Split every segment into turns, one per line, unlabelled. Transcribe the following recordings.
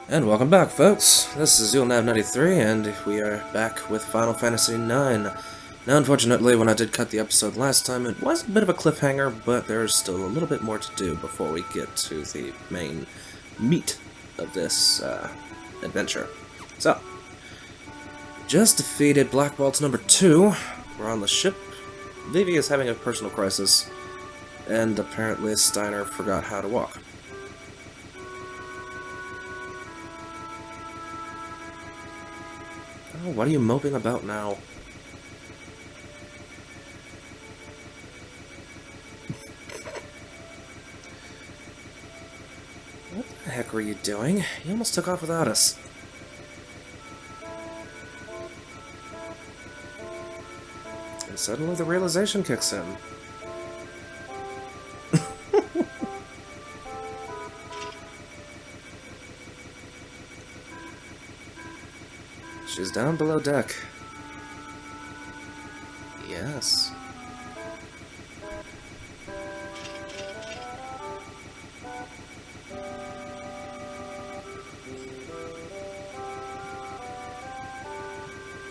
And welcome back, folks. This is You'llNav93, and we are back with Final Fantasy IX. Now, unfortunately, when I did cut the episode last time, it was a bit of a cliffhanger, but there's still a little bit more to do before we get to the main meat of this adventure. So, just defeated Black Waltz number 2. We're on the ship. Vivi is having a personal crisis, and apparently Steiner forgot how to walk. Oh, what are you moping about now? What the heck were you doing? You almost took off without us. And suddenly the realization kicks in. She's down below deck. Yes.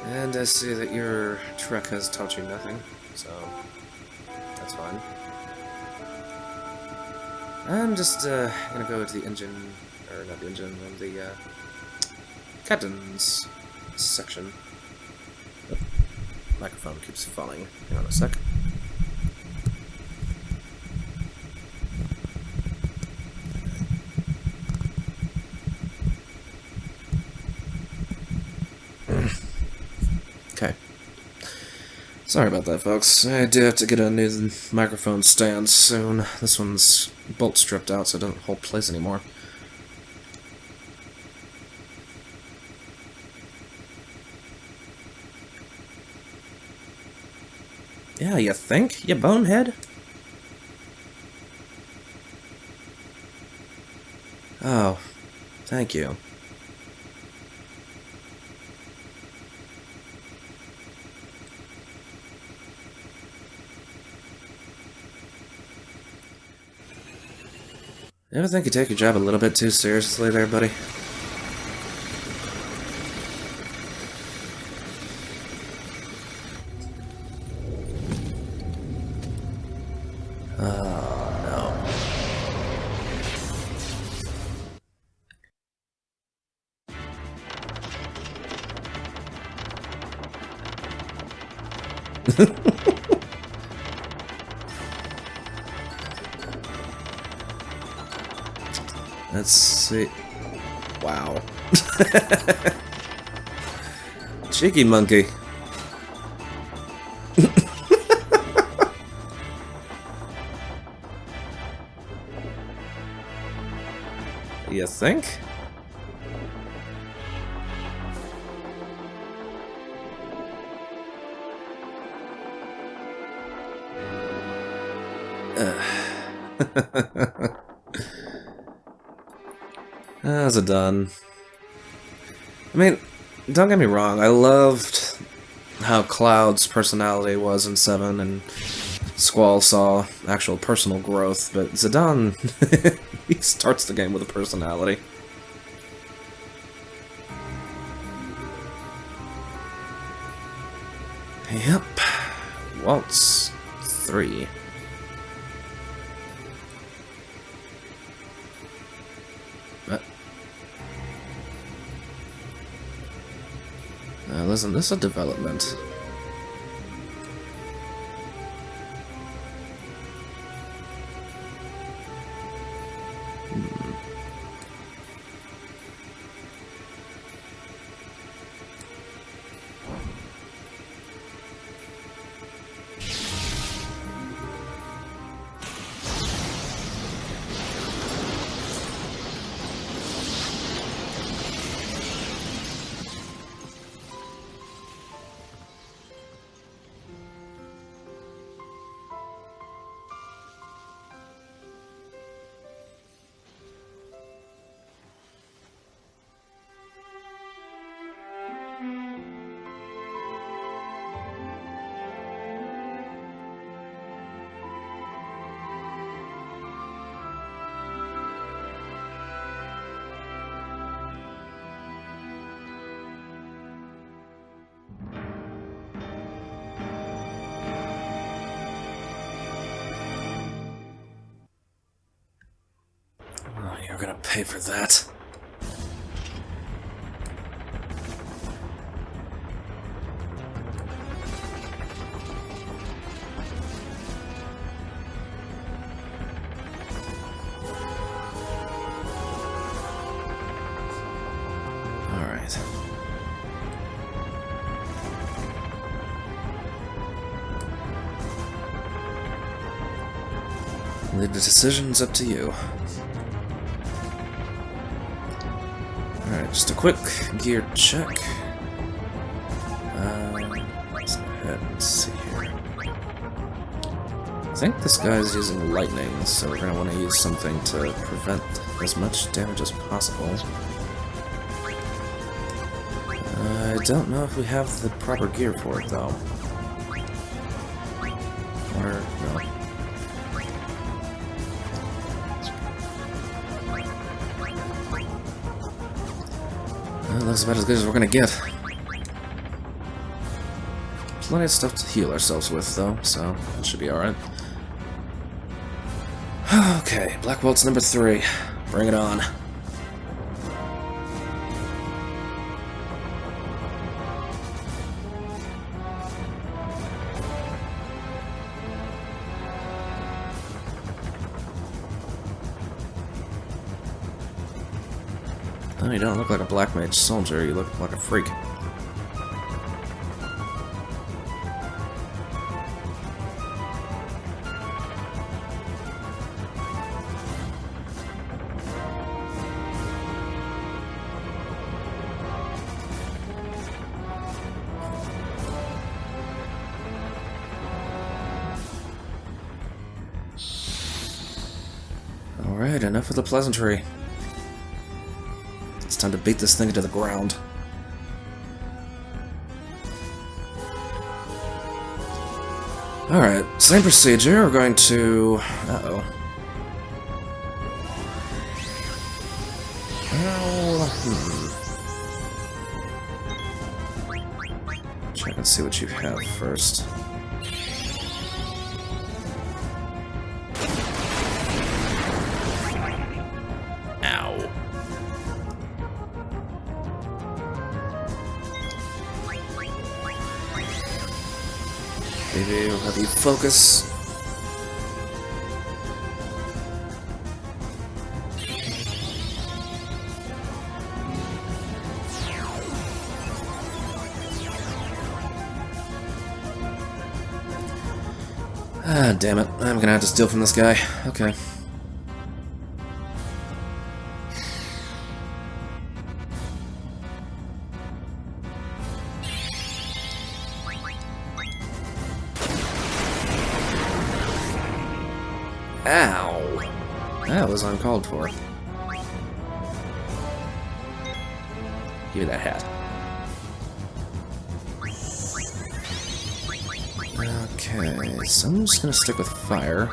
And I see that your trek has taught you nothing, so that's fine. I'm just gonna go to the engine, or not the engine, the captain's section. Oh, microphone keeps falling. Hang on a sec. Okay. Sorry about that, folks. I do have to get a new microphone stand soon. This one's bolt stripped out, so it doesn't hold place anymore. Yeah, you think? You bonehead? Oh, thank you. You ever think you take your job a little bit too seriously there, buddy? Oh, no. Let's see. Wow. Cheeky monkey. You think? How's it done? I mean, don't get me wrong, I loved how Cloud's personality was in 7, and Squall saw actual personal growth, but Zidane, he starts the game with a personality. Yep. Waltz 3. Listen, this is a development. gonna pay for that. Alright. The decision's up to you. Alright, just a quick gear check. Let's go ahead and see here. I think this guy's using lightning, so we're going to want to use something to prevent as much damage as possible. I don't know if we have the proper gear for it, though. Or, no. Well, looks about as good as we're gonna get. Plenty of stuff to heal ourselves with, though, so that should be alright. Okay, Black Waltz number 3. Bring it on. Oh, you don't look like a black mage soldier, you look like a freak. Alright, enough of the pleasantry. It's time to beat this thing into the ground. Alright, same procedure. We're going to... Uh-oh. Well, check and see what you have first. Maybe we'll have you focus. Ah, damn it. I'm gonna have to steal from this guy. Okay. Ow! That was uncalled for. Give me that hat. Okay, so I'm just gonna stick with fire.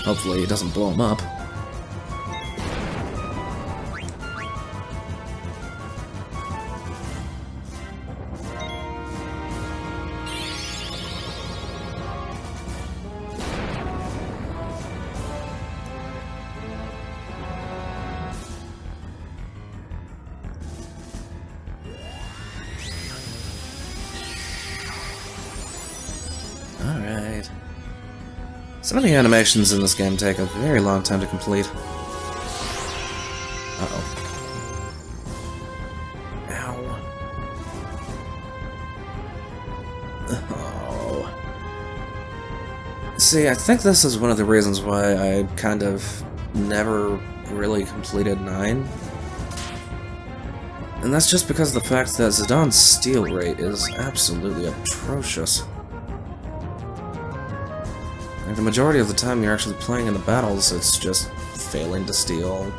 Hopefully it doesn't blow him up. Alright. Some of the animations in this game take a very long time to complete. Uh-oh. Ow. Oh. See, I think this is one of the reasons why I kind of never really completed 9. And that's just because of the fact that Zidon's steal rate is absolutely atrocious. Like, the majority of the time you're actually playing in the battles, it's just failing to steal,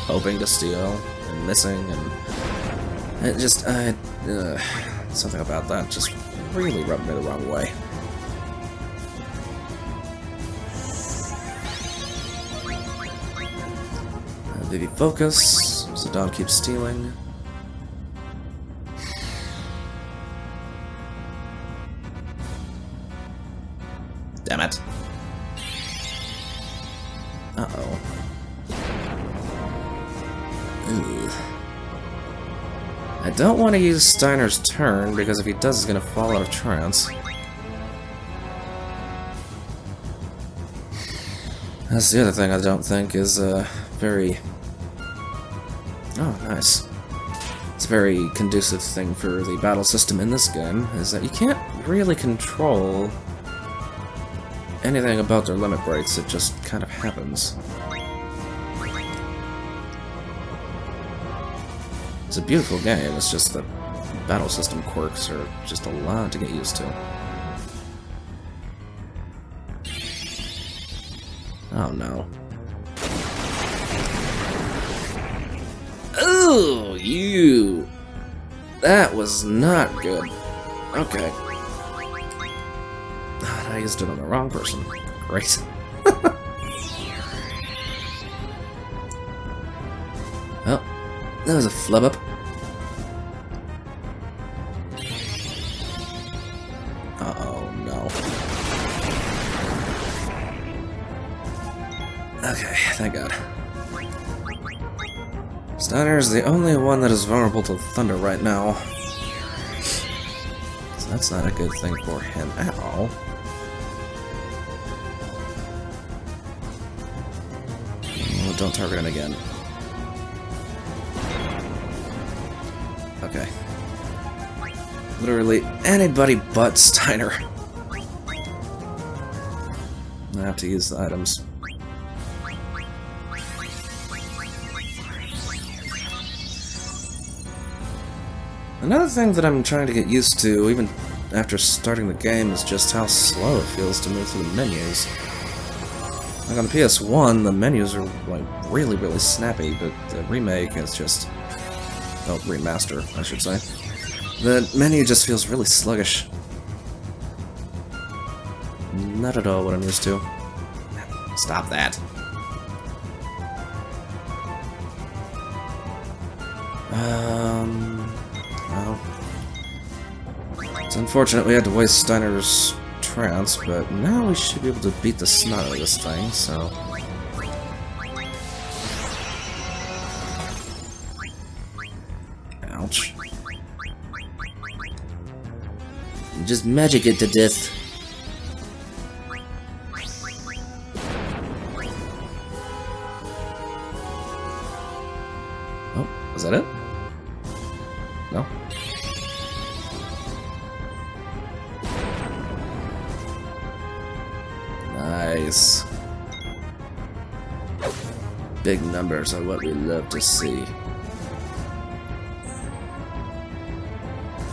hoping to steal, and missing, and it just, something about that just really rubbed me the wrong way. Vivi focus, Zidon keeps stealing. Damn it. Uh-oh. Ugh. I don't want to use Steiner's turn, because if he does, he's going to fall out of trance. That's the other thing I don't think is very... Oh, nice. It's a very conducive thing for the battle system in this game, is that you can't really control anything about their limit breaks, it just kind of happens. It's a beautiful game, it's just that battle system quirks are just a lot to get used to. Oh no. Oh, you! That was not good. Okay. I used it on the wrong person. Great. Oh, that was a flub up. Uh-oh, no. Okay, thank God. Steiner is the only one that is vulnerable to thunder right now. So that's not a good thing for him at all. Oh, don't target him again. Okay. Literally anybody but Steiner. I have to use the items. Another thing that I'm trying to get used to, even after starting the game, is just how slow it feels to move through the menus. Like on the PS1, the menus are like really, really snappy, but the remake is just... Oh, remaster, I should say. The menu just feels really sluggish. Not at all what I'm used to. Stop that. Well... It's unfortunate we had to waste Steiner's trance, but now we should be able to beat the snot out of this thing, so... Ouch. Just magic it to death. Oh, is that it? No? Nice. Big numbers are what we love to see.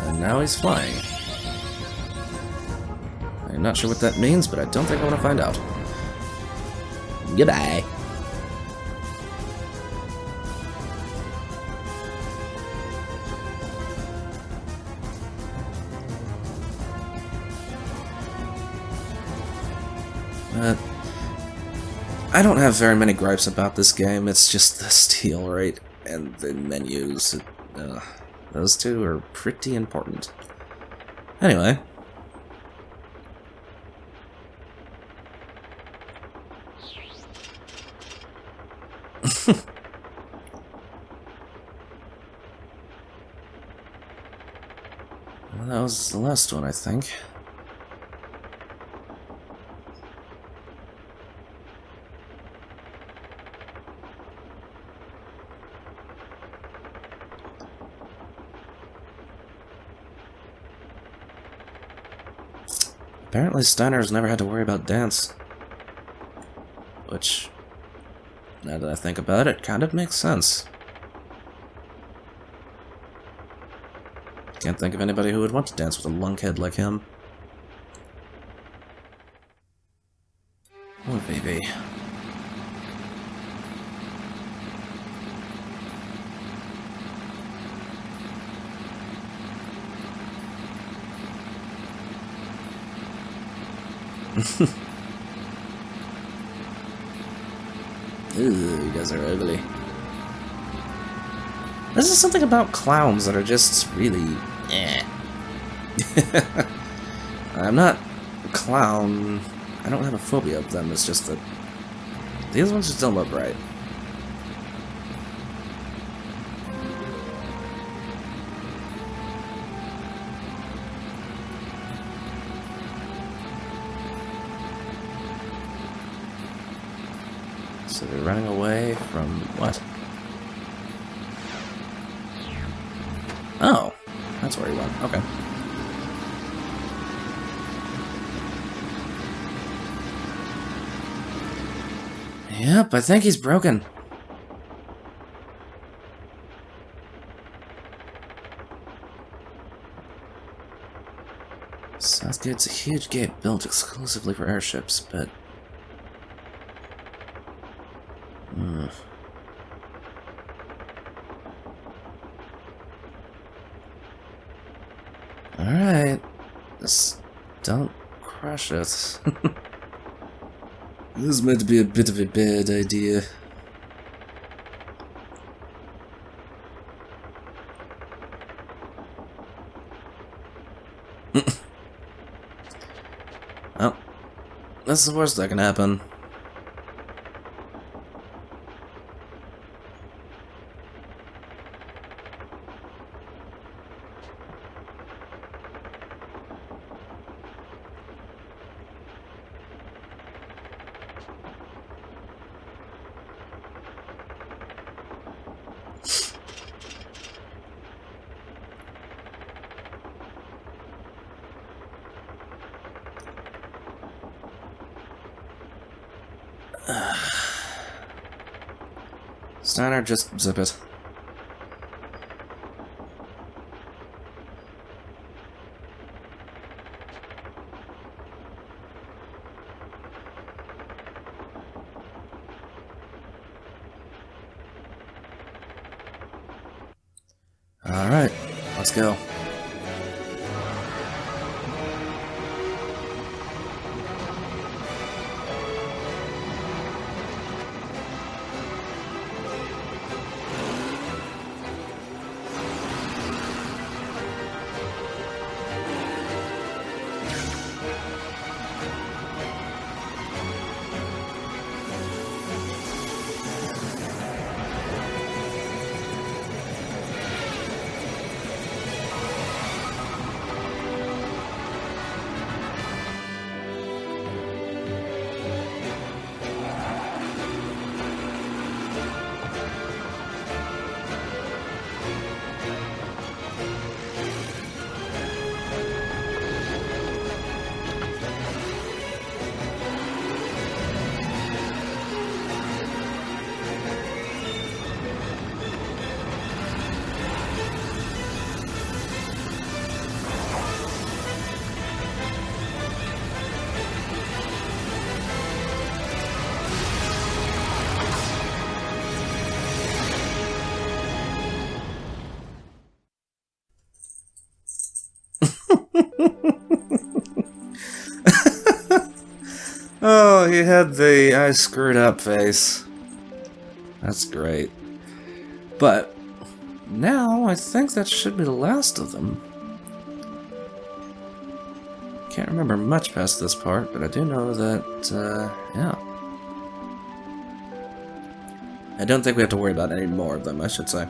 And now he's flying. I'm not sure what that means, but I don't think I want to find out. Goodbye. I don't have very many gripes about this game, it's just the steal rate and the menus. Those two are pretty important. Anyway. Well, that was the last one, I think. Apparently Steiner's never had to worry about dance. Which, now that I think about it, kind of makes sense. Can't think of anybody who would want to dance with a lunkhead like him. Oh, baby. Ooh, you guys are ugly. This is something about clowns that are just really... eh. I'm not a clown. I don't have a phobia of them, it's just that These ones just don't look right. So they're running away from what? Oh, that's where he went. Okay. Yep, I think he's broken. Southgate's a huge gate built exclusively for airships, but... Alright. Just don't crush it. This is meant to be a bit of a bad idea. Well, that's the worst that can happen. Steiner, just zip it. Alright, let's go. Oh, he had the I screwed up face. That's great. But now I think that should be the last of them. Can't remember much past this part, but I do know that, yeah. I don't think we have to worry about any more of them, I should say.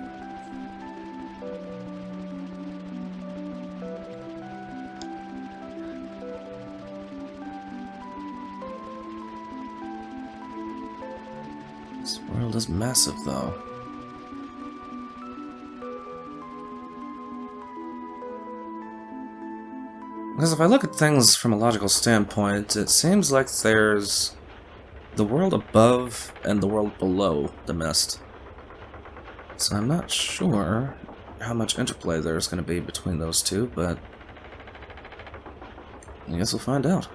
This world is massive, though. Because if I look at things from a logical standpoint, it seems like there's the world above and the world below the mist. So I'm not sure how much interplay there's going to be between those two, but I guess we'll find out.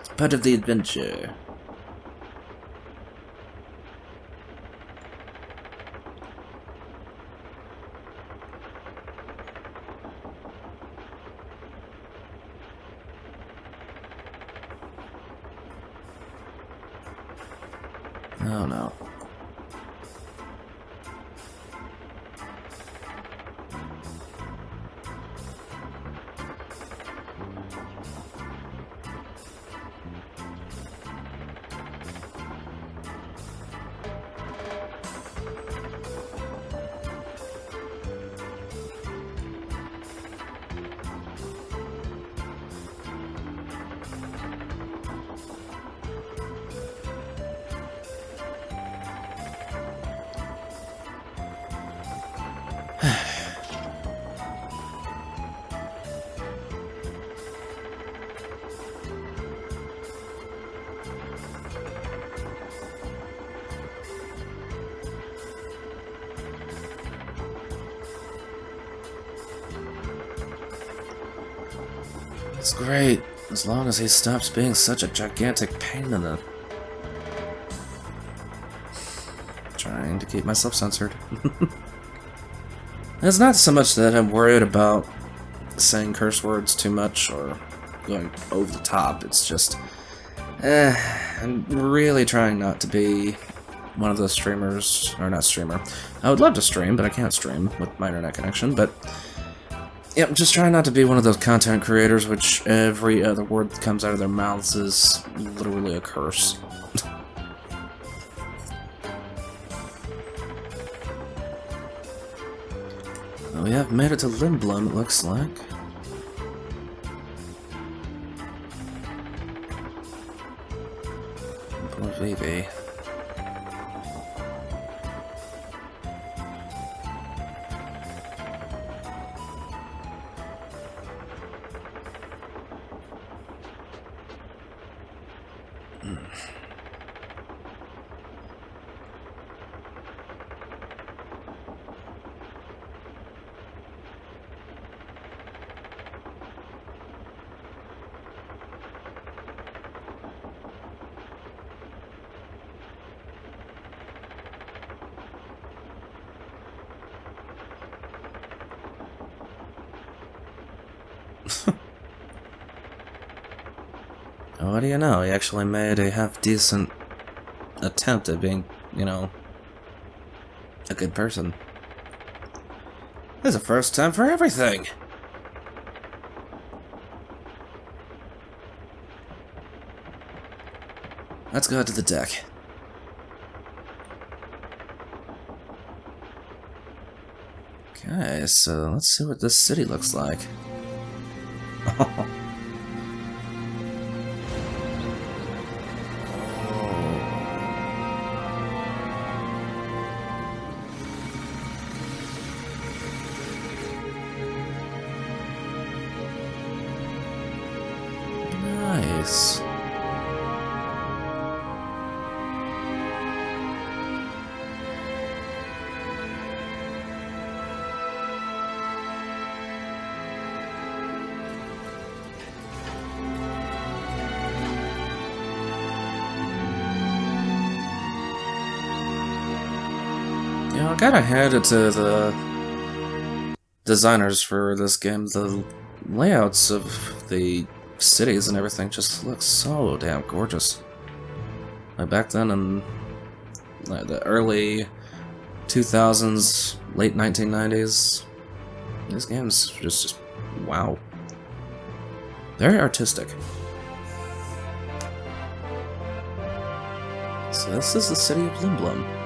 It's part of the adventure. Oh no. It's great, as long as he stops being such a gigantic pain in the... Trying to keep myself censored. It's not so much that I'm worried about saying curse words too much or going over the top, it's just... I'm really trying not to be one of those streamers, or not streamer. I would love to stream, but I can't stream with my internet connection, but... Yep, just trying not to be one of those content creators which every other word that comes out of their mouths is literally a curse. Well, we have made it to Lindblum, it looks like. Poor Vivi. What do you know? He actually made a half-decent attempt at being, you know, a good person. There's a first time for everything! Let's go to the deck. Okay, so let's see what this city looks like. Nice. You know, I gotta hand it to the designers for this game. The layouts of the cities and everything just look so damn gorgeous. Like back then in like the early 2000s, late 1990s, these games just wow. Very artistic. So this is the city of Lindblum.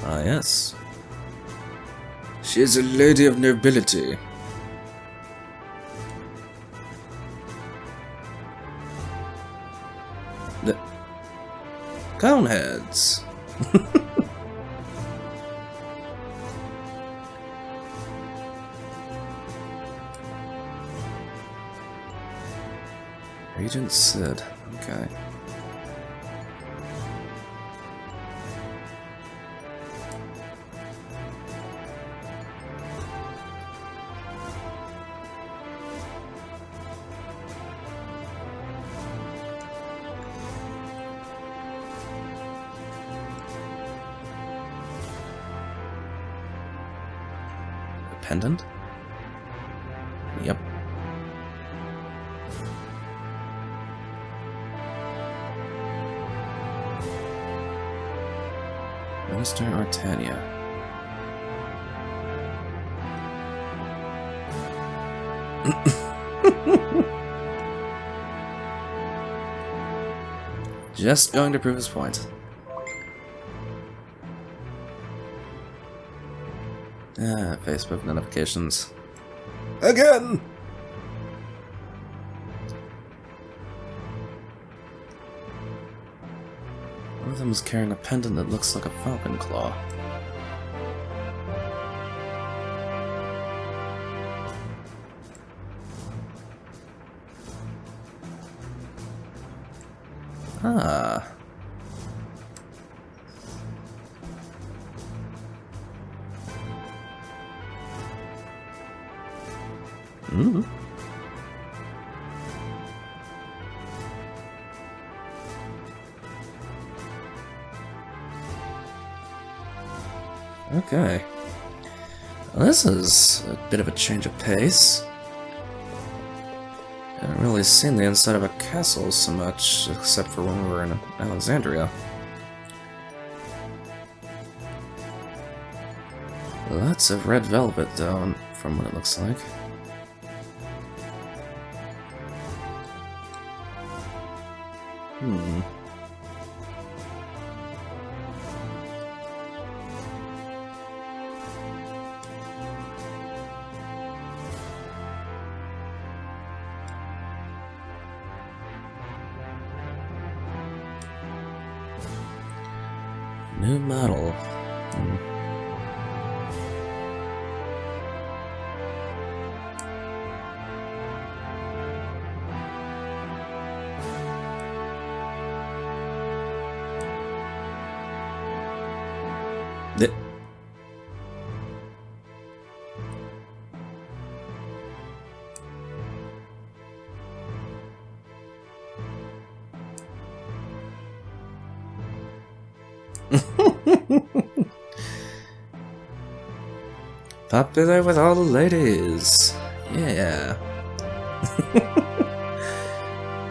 Ah, yes. She is a lady of nobility. The Coneheads. Regent Sid. Okay. Pendant? Yep. Minister Artania. Just going to prove his point. Ah, Facebook notifications. Again! One of them is carrying a pendant that looks like a falcon claw. Huh. Hmm. Okay. Well, this is a bit of a change of pace. I haven't really seen the inside of a castle so much, except for when we were in Alexandria. Lots of red velvet, though, from what it looks like. Hmm. New model. Hmm. The Popular with all the ladies. Yeah.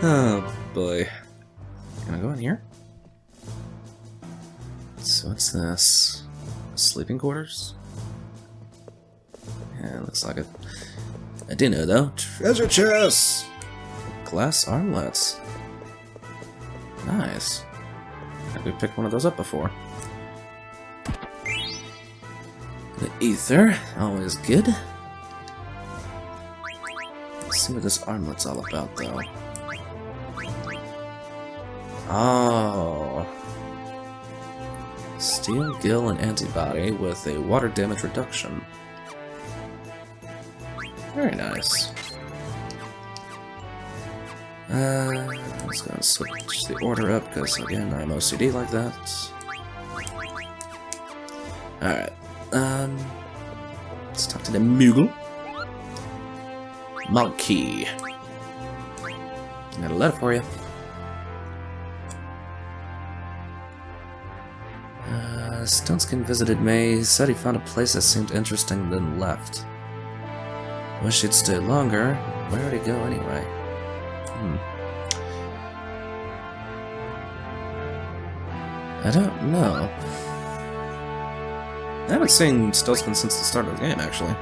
Oh boy. Can I go in here? So what's this? Sleeping quarters? Yeah, looks like it. I do know though. Treasure chests! Glass armlets. Nice. Have we picked one of those up before? The ether, always good. Let's see what this armlet's all about, though. Oh. Steel, gill, and antibody with a water damage reduction. Very nice. Let's go and switch the order up, because again, I'm OCD like that. Alright. Let's talk to the Moogle. Monkey. Got a letter for you. Stoneskin visited me. He said he found a place that seemed interesting, then left. Wish he'd stay longer. Where'd he go anyway? I don't know. I haven't seen Stoneskin since the start of the game, actually.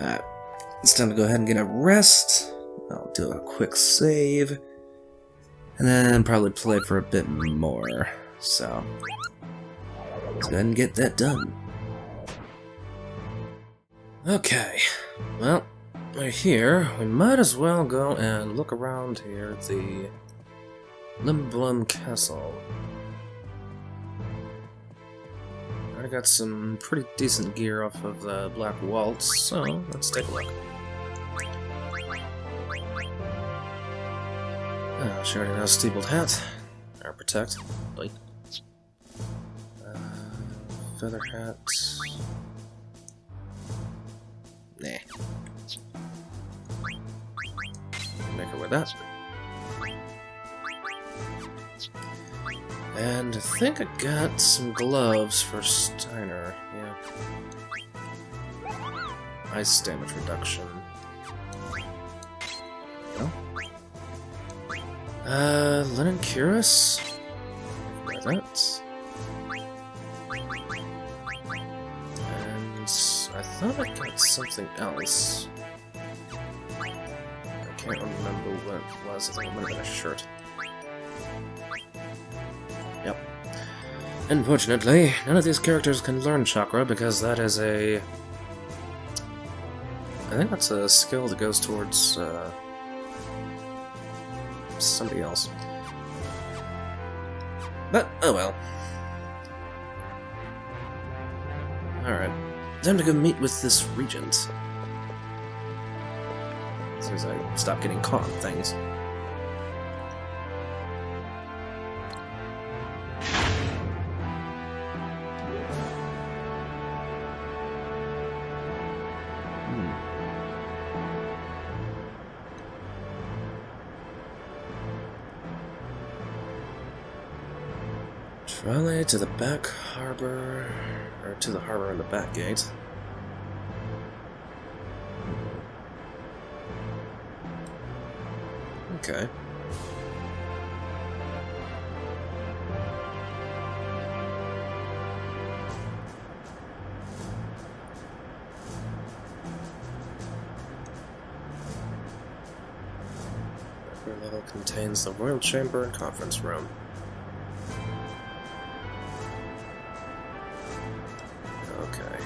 Alright, it's time to go ahead and get a rest. I'll do a quick save. And then probably play for a bit more. So, let's go ahead and get that done. Okay, well, we're here. We might as well go and look around here at the Lindblum Castle. I got some pretty decent gear off of the Black Waltz, so let's take a look. Oh, she already knows steepled hat. Or protect. Wait. Feather hat. Nah. Make her wear that. And I think I got some gloves for Steiner, yeah. Ice damage reduction. No? Linen cuirass? Wear that. And I thought I got something else. I can't remember what it was. I think it might have been a shirt. Yep. Unfortunately, none of these characters can learn chakra because that is a... I think that's a skill that goes towards, somebody else. But, oh well. Alright. Time to go meet with this regent. As soon as I stop getting caught on things. Trolley to the back harbor, or to the harbor in the back gate. Okay. Upper level contains the Royal Chamber and Conference Room. Okay.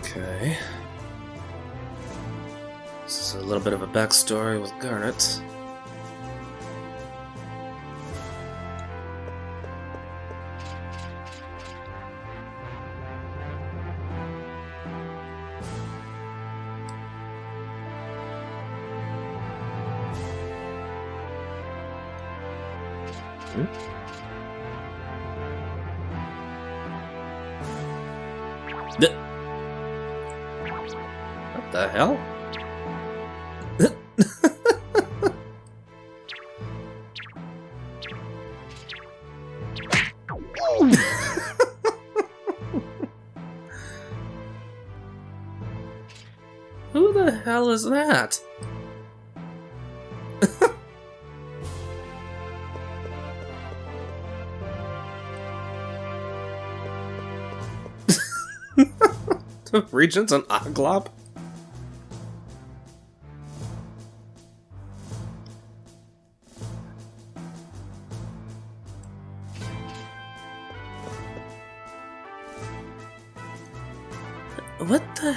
Okay. This is a little bit of a backstory with Garnet. What the hell? Who the hell is that? The Regent's an Oglob? What the?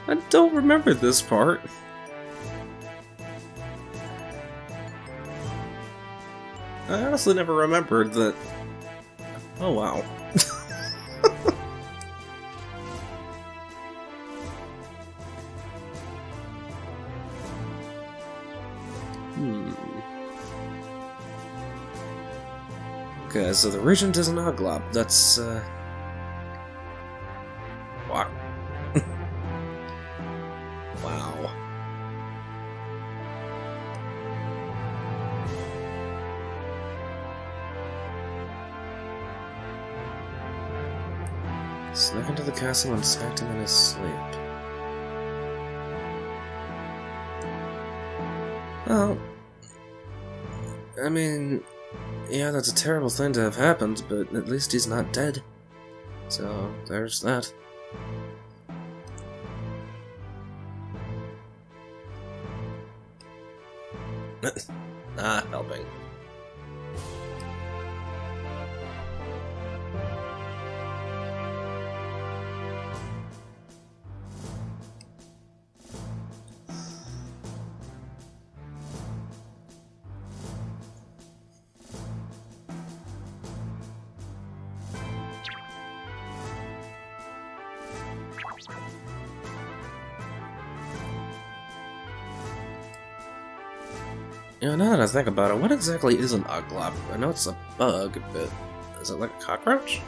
I don't remember this part. I honestly never remembered that. Oh wow. Okay, so the Regent is an Oglob. That's, wow. Wow. Snuck into the castle and sacked him in his sleep. Well, I mean, yeah, that's a terrible thing to have happened, but at least he's not dead. So, there's that. Not helping. You know, now that I think about it, what exactly is an Oglob? I know it's a bug, but is it like a cockroach?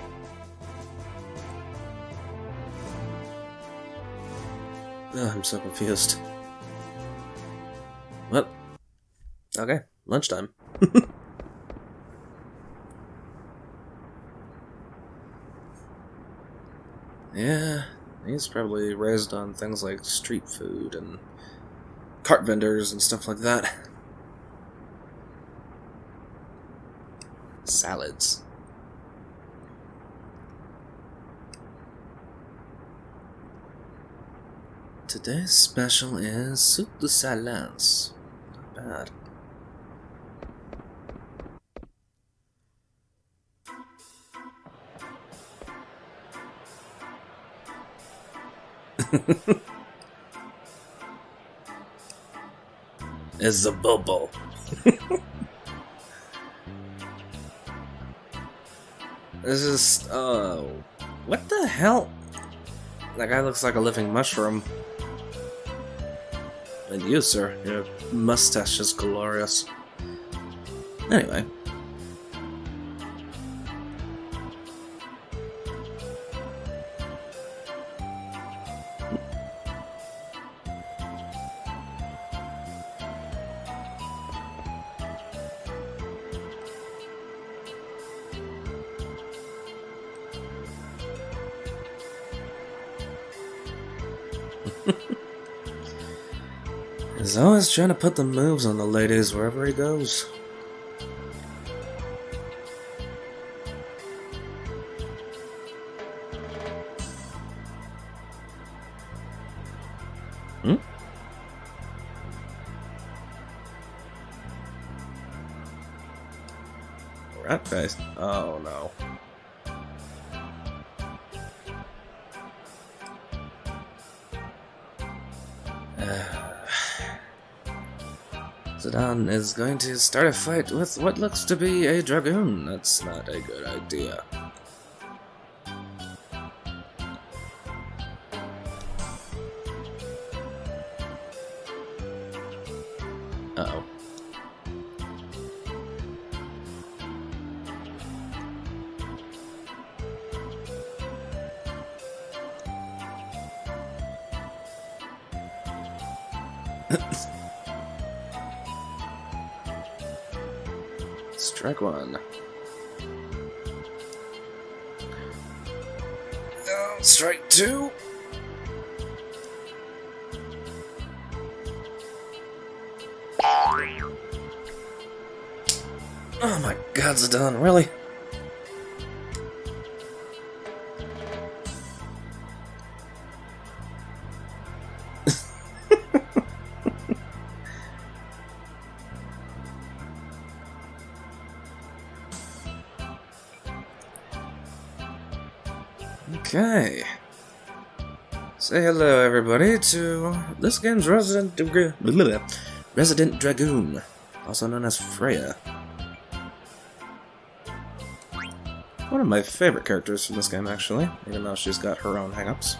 Oh, I'm so confused. Well, okay, lunchtime. Yeah, he's probably raised on things like street food and cart vendors and stuff like that. Salads. Today's special is soup de silence. Not bad. It's a bubble. This is, what the hell? That guy looks like a living mushroom. And you, sir, your mustache is glorious. Anyway. He's always trying to put the moves on the ladies wherever he goes. Rat face. Oh no. Zidane is going to start a fight with what looks to be a dragoon. That's not a good idea. Uh-oh. Strike one. Strike two. Oh my god, Zidane, really? Okay. Say hello, everybody, to this game's Resident Dragoon, also known as Freya. One of my favorite characters from this game, actually, even though she's got her own hang-ups.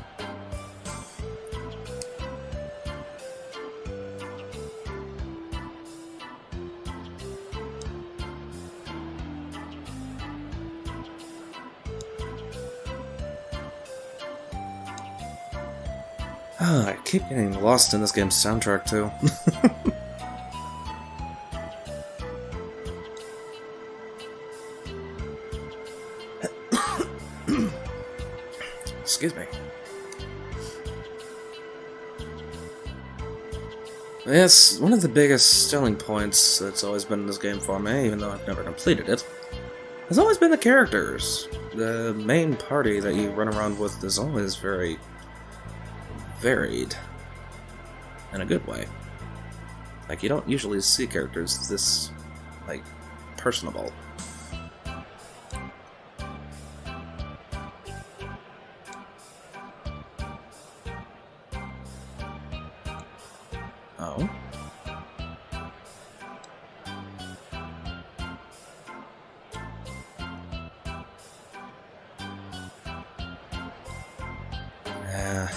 Oh, I keep getting lost in this game's soundtrack, too. Excuse me. Yes, one of the biggest selling points that's always been in this game for me, even though I've never completed it, has always been the characters. The main party that you run around with is always very varied. In a good way. Like, you don't usually see characters this, like, personable. Oh? Yeah.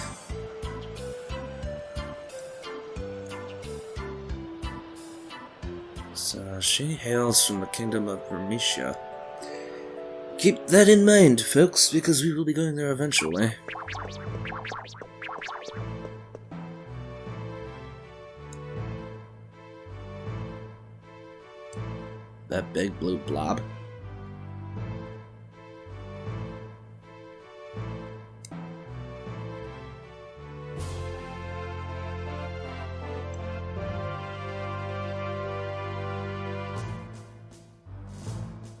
So, she hails from the kingdom of Vermetia. Keep that in mind, folks, because we will be going there eventually. That big blue blob.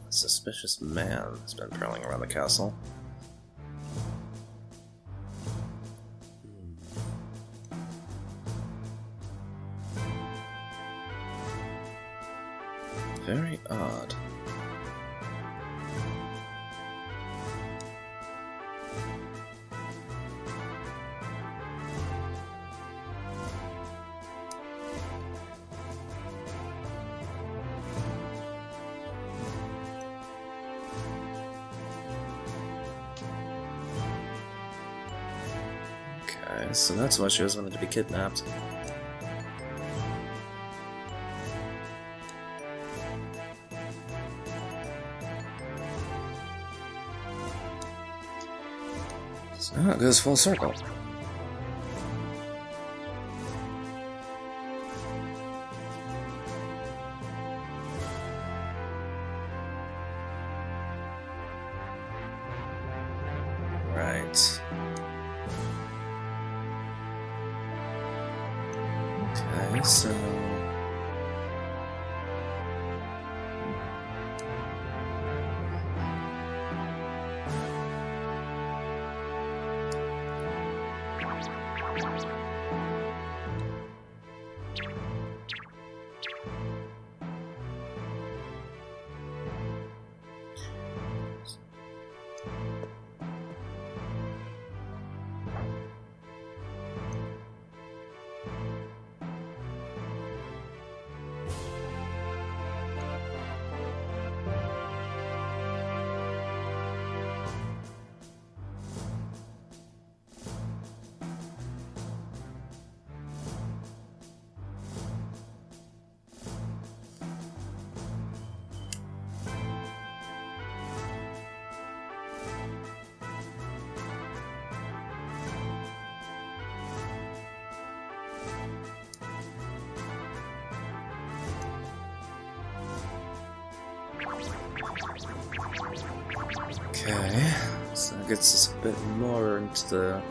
A suspicious man has been prowling around the castle. Very odd. Okay, so that's why she was wanted to be kidnapped. So now it goes full circle. Right. Okay, so... Okay, so that gets us a bit more into the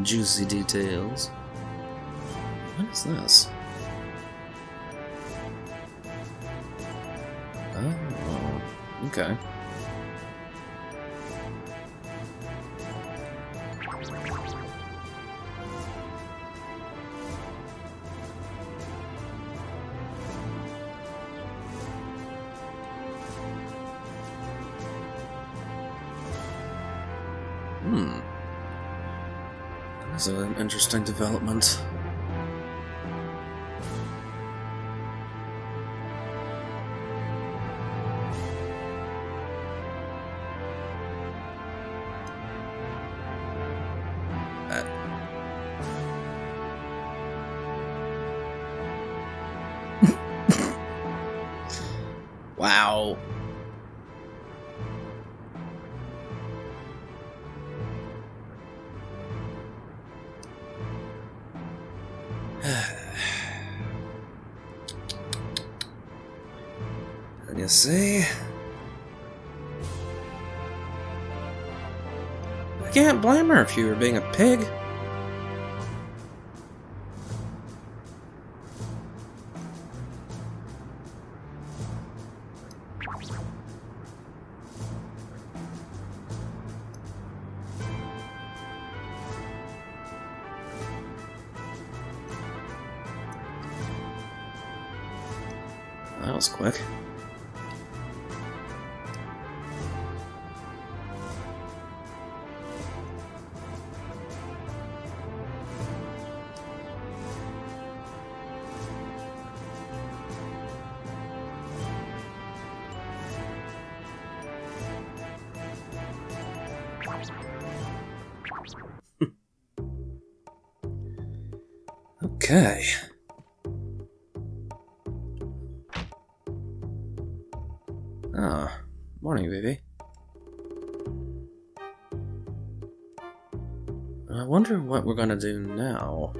juicy details. What is this? Oh, okay. That's an interesting development. Wow. And you see? I can't blame her if you were being a pig. That was quick. Okay. Ah, morning, baby. I wonder what we're gonna do now.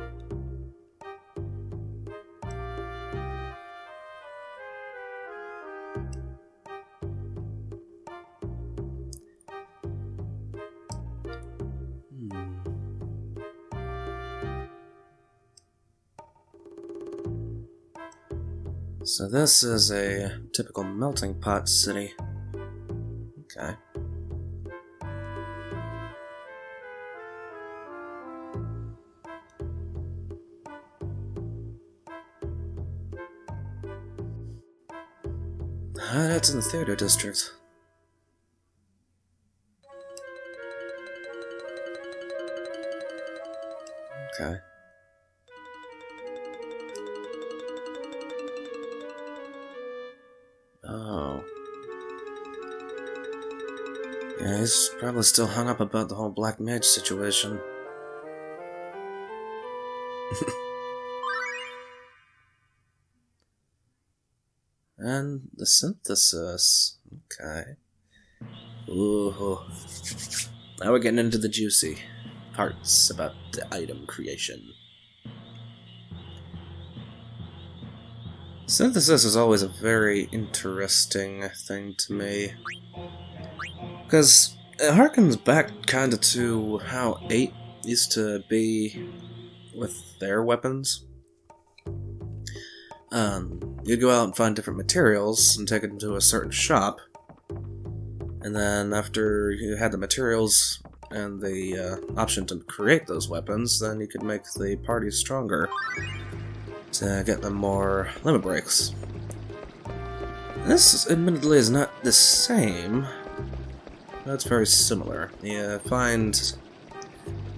So this is a typical melting pot city. Okay. That's in the theater district. Okay. Oh. Yeah, he's probably still hung up about the whole Black Mage situation. And the synthesis. Okay. Ooh. Now we're getting into the juicy parts about the item creation. Synthesis is always a very interesting thing to me. Because it harkens back kinda to how 8 used to be with their weapons. You'd go out and find different materials and take them to a certain shop. And then after you had the materials and the option to create those weapons, then you could make the party stronger to get them more limit breaks. This, admittedly, is not the same, but it's very similar. You find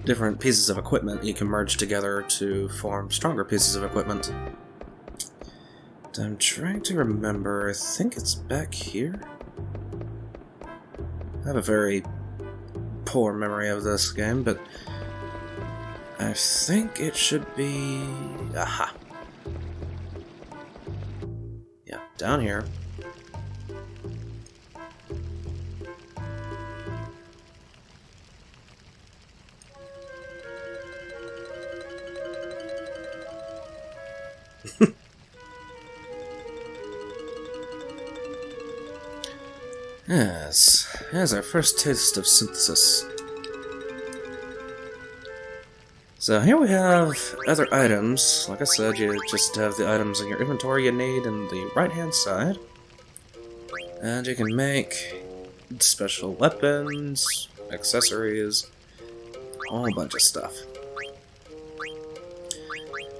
different pieces of equipment you can merge together to form stronger pieces of equipment. I'm trying to remember, I think it's back here? I have a very poor memory of this game, but I think it should be... Aha! Yeah, down here. Yes, here's our first taste of synthesis. So here we have other items. Like I said, you just have the items in your inventory you need on the right-hand side. And you can make special weapons, accessories, a whole bunch of stuff.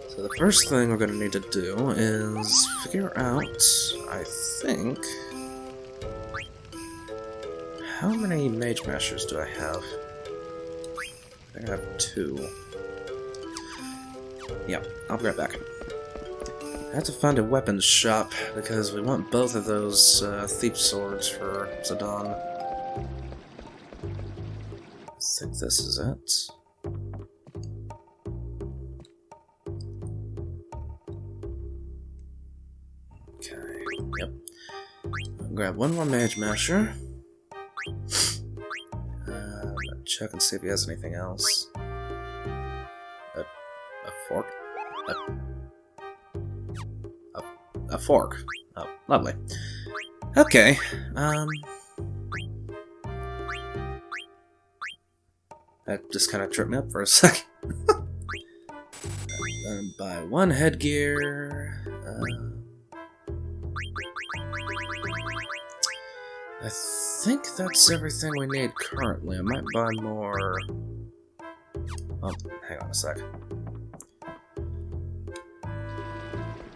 So the first thing we're going to need to do is figure out, I think... How many Mage Mashers do I have? I think I have 2. Yeah, I'll be right back. I have to find a weapons shop, because we want both of those thief swords for Zidane. I think this is it. Okay, yep. I'll grab one more Mage Masher. Check and see if he has anything else. A fork? A fork. Oh, lovely. Okay, that just kind of tripped me up for a second. Buy one headgear. I think that's everything we need currently. I might buy more... Oh, hang on a sec.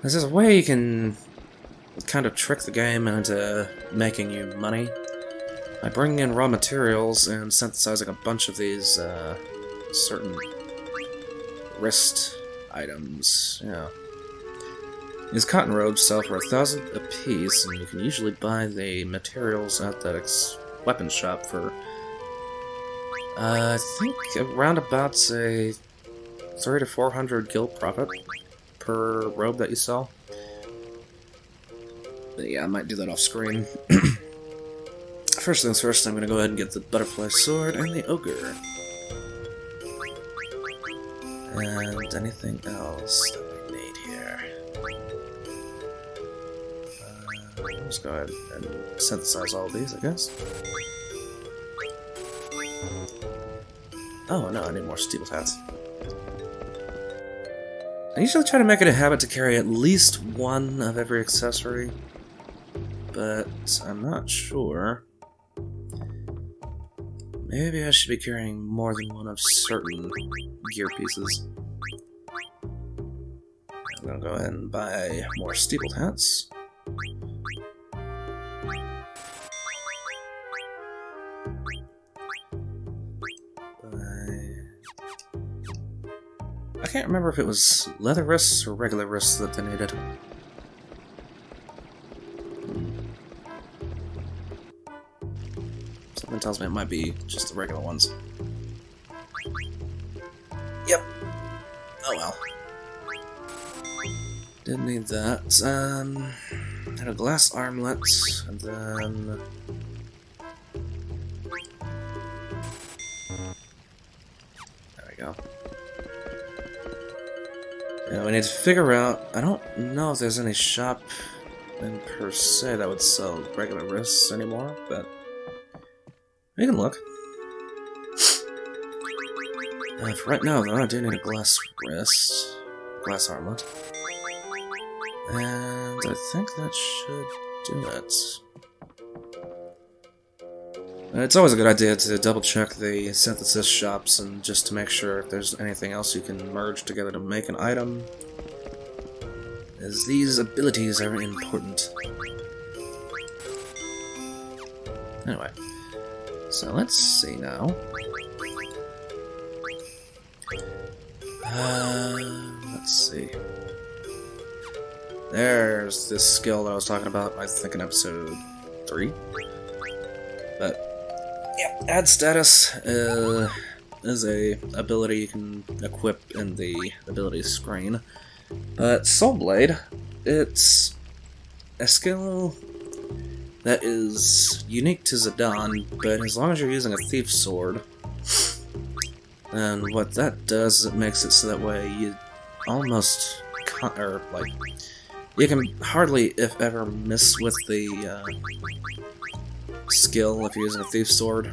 There's a way you can kind of trick the game into making you money by bringing in raw materials and synthesizing a bunch of these certain wrist items. Yeah. These cotton robes sell for 1,000 apiece, and you can usually buy the materials at that weapons shop for, I think, around about, say, 300 to 400 gil profit per robe that you sell. But yeah, I might do that off screen. First things first, I'm going to go ahead and get the butterfly sword and the ogre. And anything else that we need here. Let's go ahead and synthesize all of these, I guess. Oh no, I need more steeple hats. I usually try to make it a habit to carry at least one of every accessory, but I'm not sure. Maybe I should be carrying more than one of certain gear pieces. I'm gonna go ahead and buy more steeple hats. can't remember if it was leather wrists or regular wrists that they needed. Something tells me it might be just the regular ones. Yep. Oh well. Didn't need that. Had a glass armlet, and then... There we go. Yeah, we need to figure out... I don't know if there's any shop in per se that would sell regular wrists anymore, but... we can look. For right now, though, I do need a glass wrist. Glass armlet. And I think that should do it. It's always a good idea to double check the synthesis shops and just to make sure if there's anything else you can merge together to make an item, as these abilities are important. Anyway, so let's see now. Let's see. There's this skill that I was talking about, I think in episode 3. But, yeah, add status is a ability you can equip in the abilities screen. But Soul Blade, it's a skill that is unique to Zidane, but as long as you're using a thief sword, and what that does is it makes it so that way you almost you can hardly, if ever, miss with the skill if you're using a thief sword,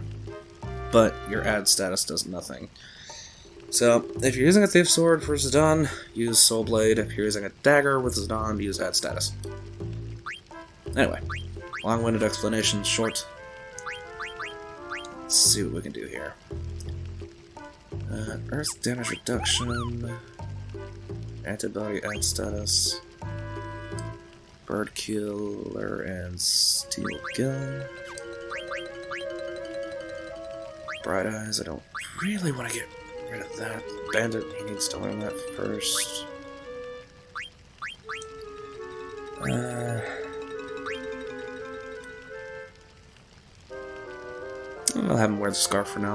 but your add status does nothing. So, if you're using a thief sword for Zidane, use Soul Blade. If you're using a dagger with Zidane, use add status. Anyway, long-winded explanation, short. Let's see what we can do here. Earth damage reduction, antibody add status, bird killer and steel gun. Bright eyes, I don't really want to get rid of that. Bandit, he needs to learn that first. I'll have him wear the scarf for now.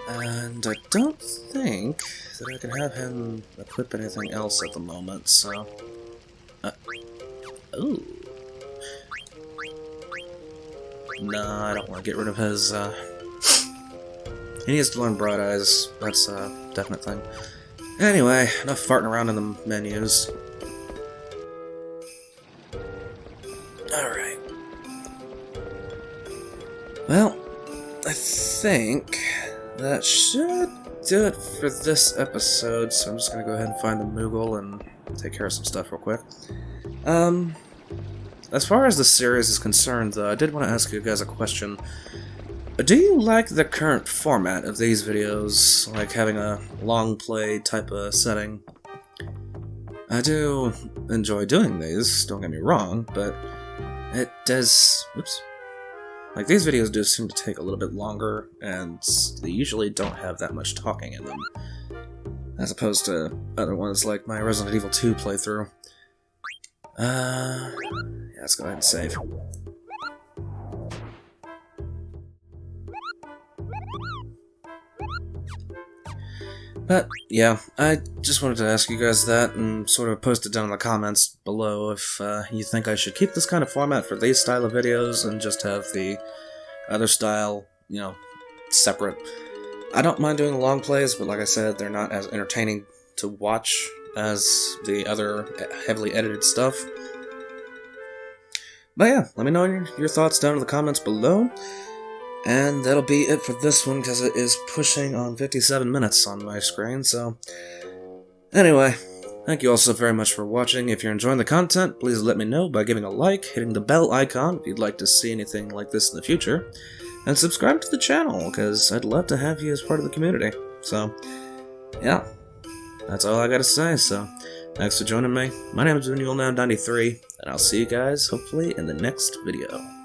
And I don't think that I can have him equip anything else at the moment, so... ooh. Nah, I don't want to get rid of his, He needs to learn Bright Eyes, that's a definite thing. Anyway, enough farting around in the menus. Alright. Well, I think that should do it for this episode, so I'm just gonna go ahead and find the Moogle and take care of some stuff real quick. As far as the series is concerned, though, I did want to ask you guys a question. Do you like the current format of these videos, like having a long play type of setting? I do enjoy doing these, don't get me wrong, but it does... oops. Like, these videos do seem to take a little bit longer, and they usually don't have that much talking in them, as opposed to other ones like my Resident Evil 2 playthrough. Yeah, let's go ahead and save. But, yeah, I just wanted to ask you guys that, and sort of post it down in the comments below if you think I should keep this kind of format for these style of videos, and just have the other style, you know, separate. I don't mind doing long plays, but like I said, they're not as entertaining to watch as the other heavily edited stuff. But yeah, let me know your thoughts down in the comments below. And that'll be it for this one, because it is pushing on 57 minutes on my screen, so... Anyway, thank you all so very much for watching. If you're enjoying the content, please let me know by giving a like, hitting the bell icon if you'd like to see anything like this in the future, and subscribe to the channel, because I'd love to have you as part of the community. So, yeah, that's all I gotta say, so thanks for joining me. My name is Now93, and I'll see you guys, hopefully, in the next video.